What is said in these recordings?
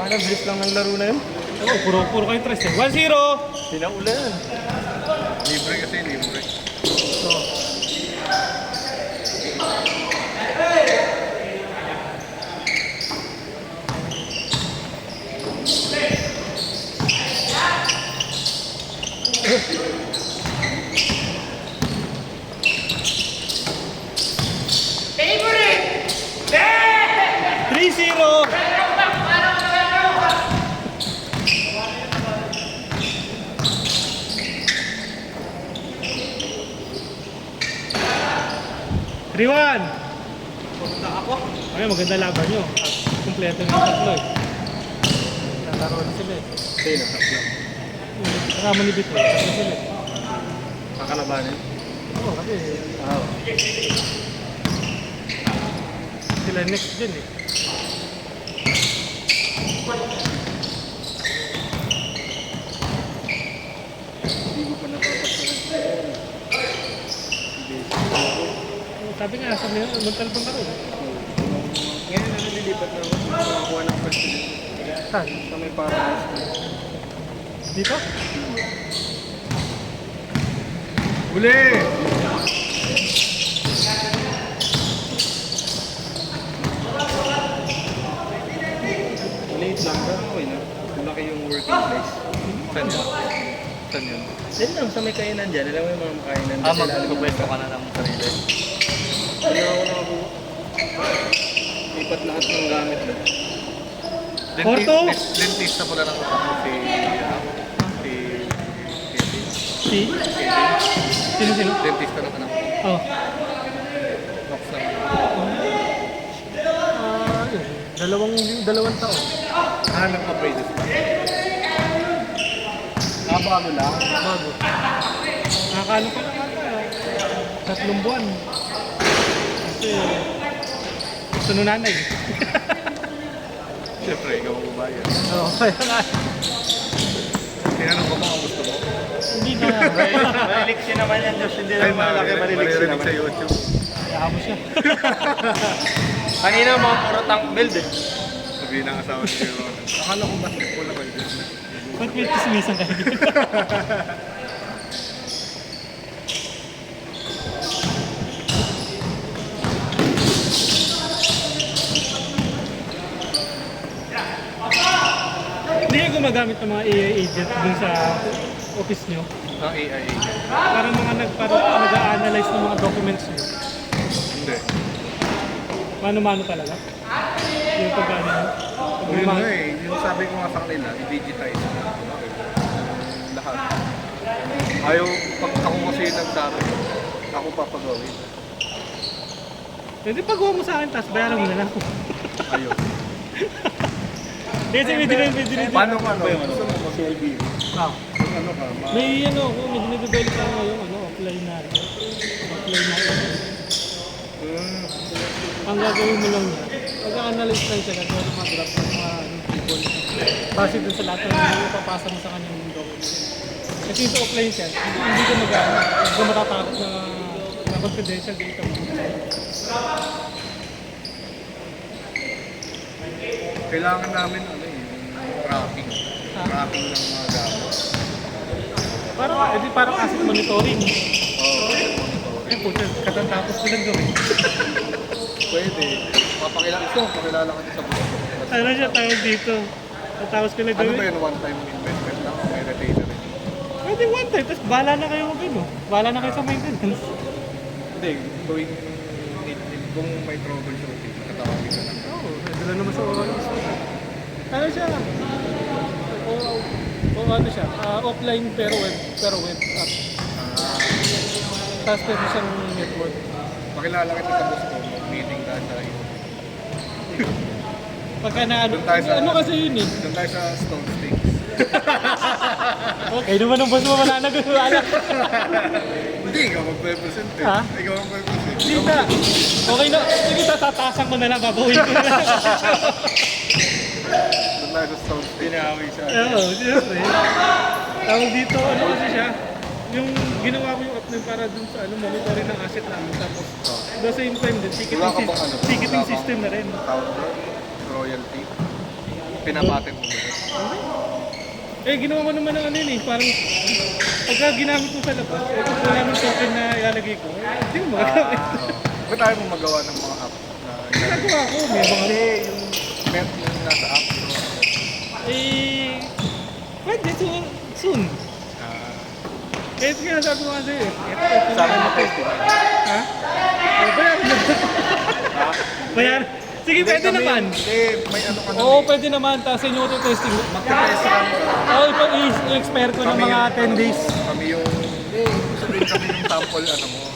Ang bilis lang ng laro na yun. Oo, puro kayo tres eh. 1-0! Pinaulan. Libre kasi, libre. So, Favorite! 3-0! Riwan! Pumunta ako. Ay, maganda laban nyo. Kompleto ng tatlo eh. Nalaro na sila eh. Sino? Tatlo. Kasama ni Bito. Tatlo sila eh. Kakalabanin. Oo, kasi Oo. sila next gen eh. Hindi ko pa napapagsalan. Sabi nga, sabi nga, magtalbang ka rin. Ngayon na nililipat na ako. Makakuha ng president. Saan? Sa may parang Dito? Uli! maliit lang. Pero okay na. Malaki yung working place. Saan yun? Saan yun? Diyan lang sa may kainan dyan. Alam mo yung mga makainan. Magpupwesto ka na ng sarili. Kaya ako nakakuha. Lipat lahat ng gamit na. Porto? Dentista pala ng ako si... Si? Sino? Dentista ng anak ko. Oh. Nox lang. Yun. Dalawang taon. Nagpa-braces pa. Bago lang. Bago. Nakakano pa lang ata. 3 buwan. Kasi gusto nung nanay. Siyempre, ikaw ang babayan. Oo, kaya nga. Tinanong ko ba ang gusto mo? Hindi na. Malilik siya naman yan, Diyos. Hindi naman malaki. Malilik siya naman. sa YouTube. Kaya mo siya. Kanina mga puro tank build eh. Sabihin ng asawa ni Kuya Ron. Akala ko basketball ako dyan. Ba't may tismisan kayo dito? Hindi kayo gumagamit ng mga AI agent dun sa office nyo? Ang AI agent. Parang mga nag-a-analyze ng mga documents nyo. Hindi. Mano-mano talaga? Yung pag-ano nyo? Yun nga eh. Yung sabi ko nga sa kanila, i-digitize mo. Lahat. Ayaw, pag ako kasi nagsabi, ako papagawin. Hindi pagawa mo sa akin, tapos bayaran mo na lang. Ayaw. Kasi may dinidididid. Paano ka ano? Gusto mo mag-CLB? Ah. Ano ka? May ano ako, may dinidevelop ako ngayon, offline na. Offline na. Ang gagawin mo lang niya, pag-analyze lang siya, gagawin mo mag-graph ng mga people. Base dun sa lahat ng ipapasa mo sa kanyang document. Kasi yung sa offline siya, hindi ka hindi ka matatakot na confidential data mo. Kailangan namin ano eh, yung tracking. Tracking ng mga gamit. Parang asset monitoring. Oo, Eh, puto, katatapos ko lang gawin. pwede. Pakilala ka din sa buhay. Ano siya tawag dito? Tatapos ko lang Ano gawin. ba yun, one-time investment lang? May retainer rin. Pwede one time, tapos bahala na kayo mag-ano. Bahala na kayo sa maintenance. Hindi, gawing kung may troubleshooting, nakatawagin ka lang. Oo, dala naman sa oras. Ano siya? O ano siya? Offline pero web app. Tapos pwede siyang network. Pakilala kita sa boss ko, meeting tayo sa iyo. Pagka na ano, Doon tayo sa- ano kasi yun eh. Doon tayo sa Stone Sticks. Okay naman ang boss mo, wala na gano'n. Hindi, ikaw mag-represent eh. Ha? Ikaw mag-represent. Hindi na. Okay na. Sige, tatatasan ko na lang, babawiin ko na lang. Doon tayo sa Stone Sticks. Pinahawi siya. Oo, siyempre. Tawag dito, ano kasi siya? Yung ginawa ko yung app na para dun sa monitoring ng asset namin. Tapos, the same time din, Wala ka bang ano? ticketing Wala kang system na rin. Tawag doon? Royalty. pinapatent mo ba? Eh, ginawa mo naman ng ano yun eh, parang pagka ginamit mo sa labas, eh, kung wala naman token na ilalagay ko, eh, hindi mo magagamit. Ba't tayo mo magawa ng mga app na Ginagawa ko, may mga Hindi, yung bet yung nasa app store. eh, pwede, soon. Ah, Eh, kaya sabi ko kasi, sa akin mo testing. ha? Oh, bayaran na. Ha? Bayaran. Sige, Hindi, pwede kami- naman. Hindi, may ano ka na. Oo, pwede naman. Tapos sa inyo ko testing. Magka-test kami. Oo, i-expire ko ng Kami mga yung- 10 days. Kami yung, hindi, sabihin kami yung sample ano mo. Oo.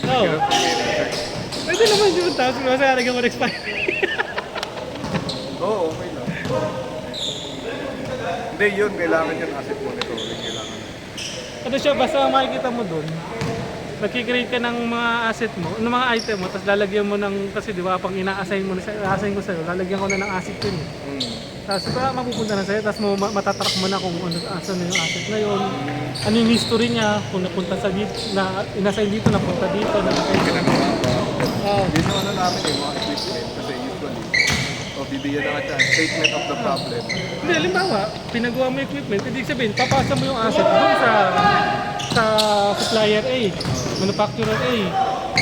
Pero kung may research. Pwede naman yun. Tapos kasi halagyan ko ng expire. Oo, okay lang. Hindi, yun, kailangan yun asset monitoring. Kailangan. Ano siya, basta makikita mo dun, magkikreate ka ng mga asset mo, ng mga item mo, tapos lalagyan mo ng, kasi di ba, pag ina-assign mo, i-assign ko sa'yo, lalagyan ko na ng asset yun eh. Tapos mapupunta na sa'yo, tapos matatrack mo na kung ano, asan na yung asset na yun, ano yung history niya, kung napunta sa dito, na inassign dito, napunta dito, na Ginagawa ko. Oo. Yun yung ano namin eh, mga equipment. Kasi usually, o bibigyan na ka statement of the problem. Hindi, halimbawa, pinagawa mo yung equipment, ibig sabihin, papasa mo yung asset doon sa supplier A, manufacturer A.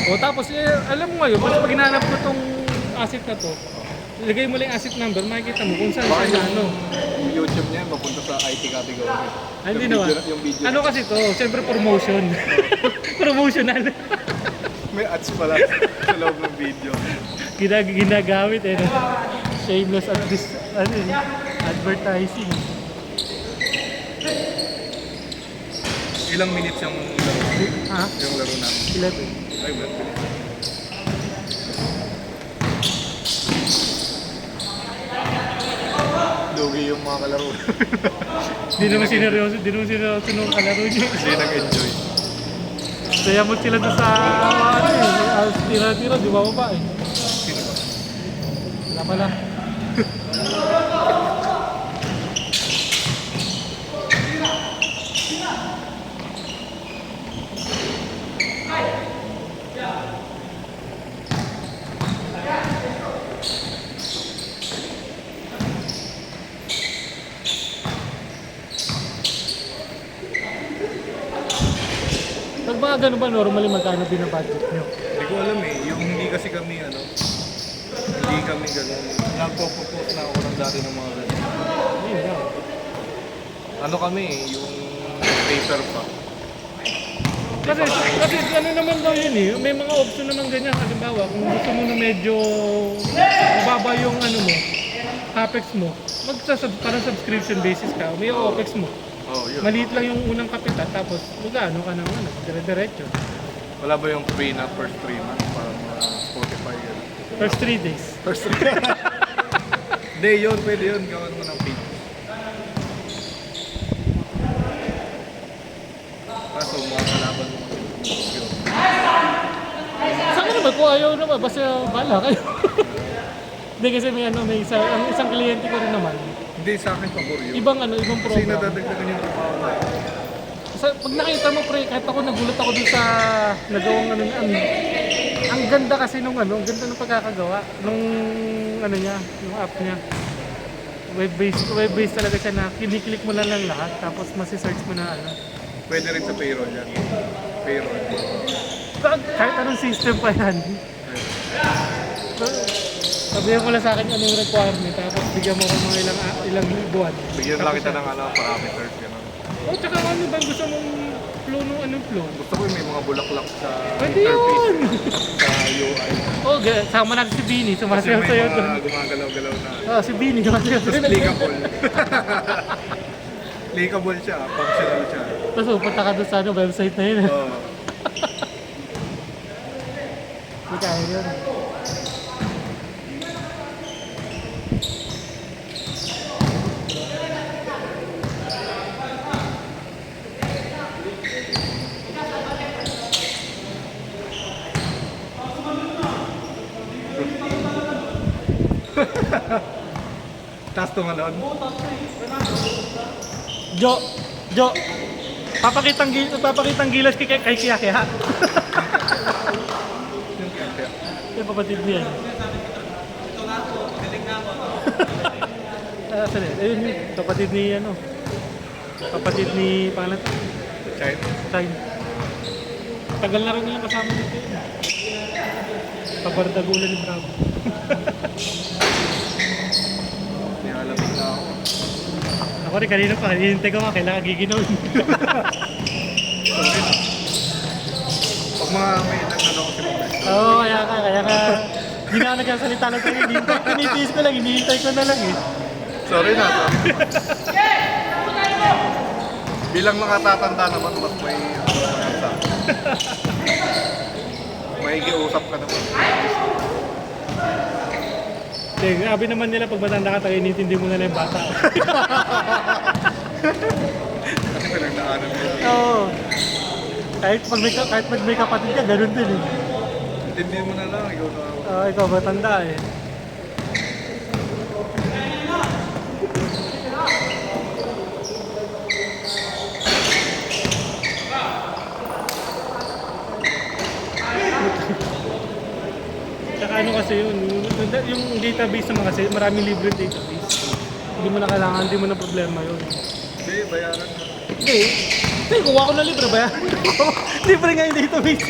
O tapos, eh, alam mo ngayon, basta pag hinanap mo tong asset na to, ilagay mo lang yung asset number, makikita mo kung saan Baka siya yung ano. YouTube niya, mapunta sa IT category. Ah, hindi Yung naman. video- Yung video. Ano kasi to? Siyempre promotion. Promotional. May ads pala sa loob ng video. Ginagamit eh. No? Shameless ano, eh, advertising. Ilang minutes yung laro? Ha? Yung laro namin. 11. Ay, well, bilis. Lugi yung mga kalaro. Hindi naman sineryoso nung kalaro niyo. Hindi nag-enjoy. Kaya mo sila doon sa ano eh, tira-tira, di ba ba eh? Sino ba? Wala pala. Pag mga ganun ba, normally magkano binabudget nyo? Hindi ko alam eh. Yung hindi kasi kami ano, hindi kami gano'n. Nagpo-propose na ako ng dati ng mga gano'n. Ayun lang. Ano kami eh, yung paper pa. Kasi ano naman daw yun eh, may mga option naman ganyan. Halimbawa, kung gusto mo na medyo mababa yung ano mo, capex mo, parang subscription basis ka, may OPEX mo. Oh, yun. Maliit lang yung unang kapital, tapos magano ka ng ano, dire-diretso. Wala ba yung free na first 3 months para mga Spotify yun? First 3 days. First 3 Hindi, yun, pwede yun. Gawin mo ng page. Kaso mga kalaban mo yun. Sa akin naman, kung ayaw naman, basta bahala kayo. Hindi kasi may ano, ang isang kliyente ko rin naman. Hindi, sa akin pabor yun. Ibang Kasi program. nadadagdagan yung trabaho na yun. Pag nakita mo pre, kahit ako nagulat ako dun sa nagawang ano, ang ganda kasi nung ano, ang ganda ng pagkakagawa nung ano niya, yung app niya. Web-based talaga siya na kiniklik mo lang lahat tapos masi-search mo na ano. Pwede rin sa payroll yan. Payroll. Kahit anong system pa yan. So, sabihan mo lang sa akin ano yung requirement tapos bigyan mo ko mga ilang buwan. Bigyan lang kita ng ano, parameters. Gano'n. Oh, tsaka ano ba gusto mong flow nung anong flow? Gusto ko yung may mga bulaklak sa Pwede interface. yun! Sa UI. Oh, sama natin si Bini, Kasi sumasayaw may sa'yo doon. mga gumagalaw-galaw na. Oh, si Bini, sumasayaw Tapos sa'yo. clickable. Clickable siya, functional siya. Tapos pupunta ka doon sa ano, website na yun. Oo. Hindi kaya yun. Tapos tumalon. Jo, papakitang gilas kay Kaya. Yung kapatid niya. Saan eh? Ayun yun, kapatid ni ano. Kapatid ni pangalan. Child. Time. Tagal na rin nilang kasama dito yun. Kabardagulan ni Bravo. Nilalamig na ako. Ako rin kanina pa, hinihintay ko nga, kailangan giginawin. Sorry na. Pag mga may nag-ano kasi mo. Oo, kaya ka. Hindi na ako nagkasalita lang kayo. Tinitiis ko lang, hinihintay ko na lang eh. Sorry na. Bilang nakatatanda naman, mas may sa may giusap ka naman. Hindi, sabi naman nila pag matanda ka, tayo inintindi mo na lang yung bata. Kasi pinagdaanan nila. Oo. Kahit pag may kapatid ka, ganun din eh. Intindi mo na lang, ikaw na. Ikaw matanda eh. Tsaka ano kasi yun, yung database naman kasi, maraming libre database. Hindi mo na kailangan, hindi mo na problema yun. Hindi, bayaran mo. Hindi. Hindi, kuha ko na libre ba yan? Libre nga yung database.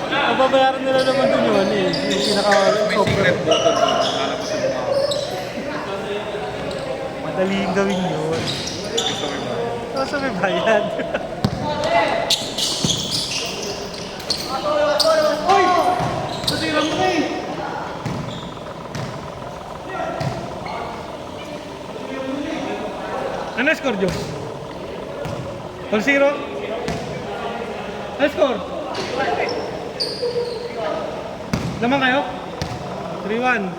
Mababayaran nila naman dun yun eh. Yung May secret button doon, lalabas yung mga madaling gawin yun. gusto mo ba? Tapos may bayad. Uy! Nasira mo eh! Ano score, Joe? 1-0? Ano score? Naman kayo? 3-1.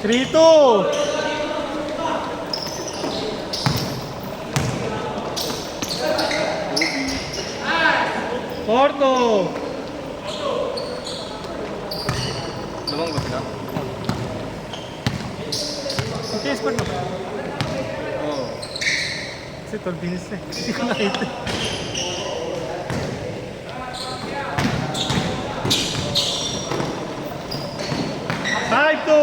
Trito! Porto! Lumang ba sila? Ang taste pa na. Oo. Kasi 12 minutes na eh. Hindi ko nakita. Five to!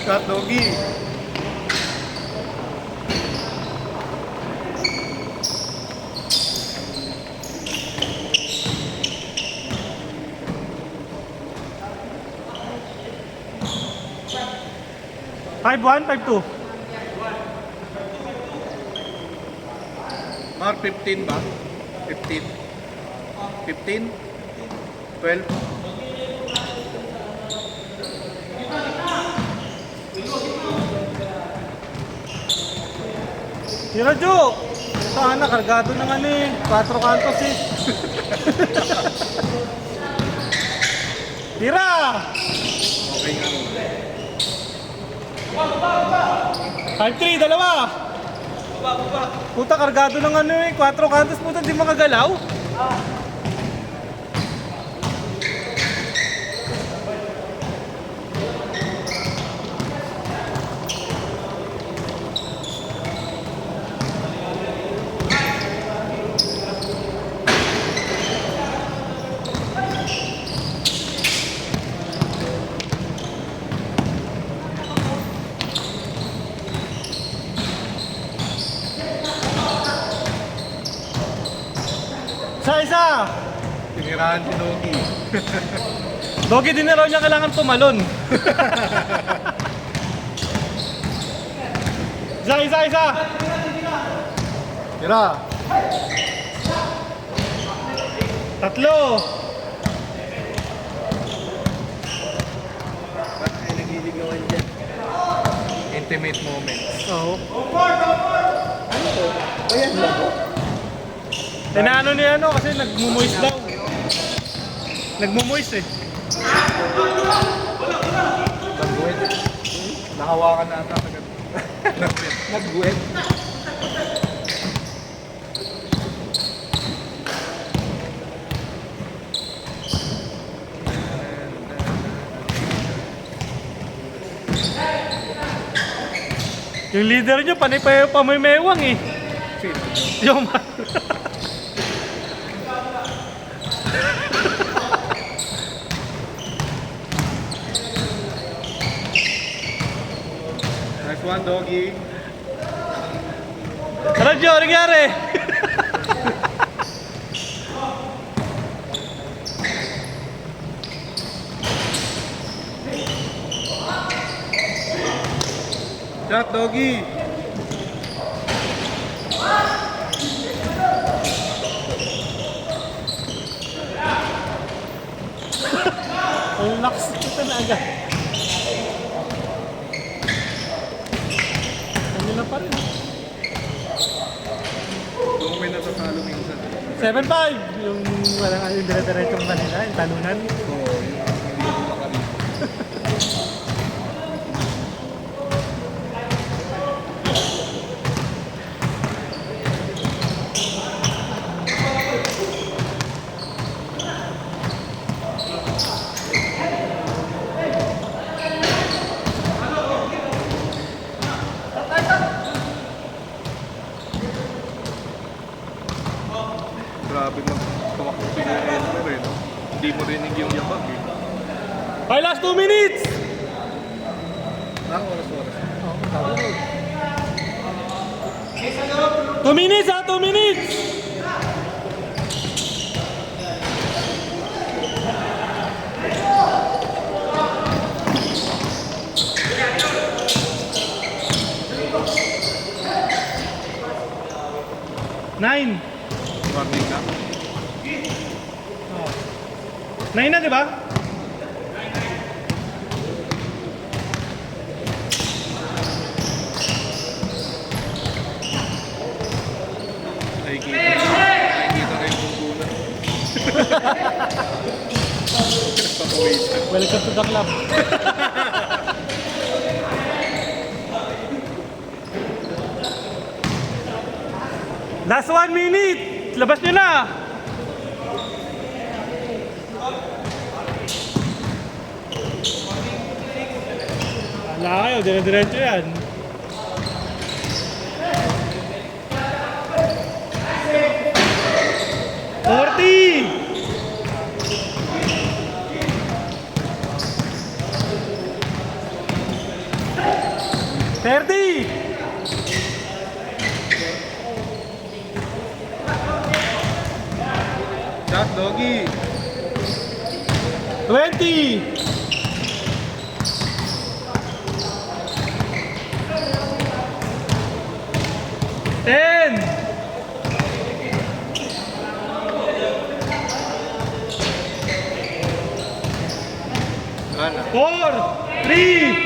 Cut doggy. Five one, 5-2. Mark 15 ba? 15? 15? 12? Tira, Jo! Sana, kargado ng ano eh. 4 kantos eh. Tira! Okay nga naman. 5-3, dalawa. Puta, kargado ng ano eh. 4 kantos, puta, di makagalaw. Isa! Tinirahan si Dogi. Dogi, din na raw niya kailangan pumalon. Isa! Tira! Tatlo! Bakit kayo nagliligawan dyan? Intimate moments. Oo. Ano to? O yan lang po. Inaano niya ano kasi nagmumoist daw. Nagmumoist eh. Nag-wet. Nakawakan na ata agad. Nag-wet. Nag-web. Yung leader niyo panay pa may mewang eh. Sino? Yung Nice one, Dogi. Radyo, ano nangyari? Shot, Dogi. Ang lakas ito na agad. Ano na pa rin. Doon may natatalo minsan. 7-5! Yung walang yung dire-diretsong kanila, yung talunan. Oo, yung hindi mo makarito. Grabe tumakbo si Elmer eh, no? Hindi mo rinig yung yabag eh. Okay, last 2 minutes! Oras. 2 minutes ha, 2 minutes! Nine. Warning na. 9 na, di ba? Nakikita na yung pungkulan. Papawisan. Welcome to the club. Last 1 minute! Labas nyo na! Wala kayo, dire-diretso yan. Thirty! Shot, Dogi. 20! Ten! Wala na. 4, 3,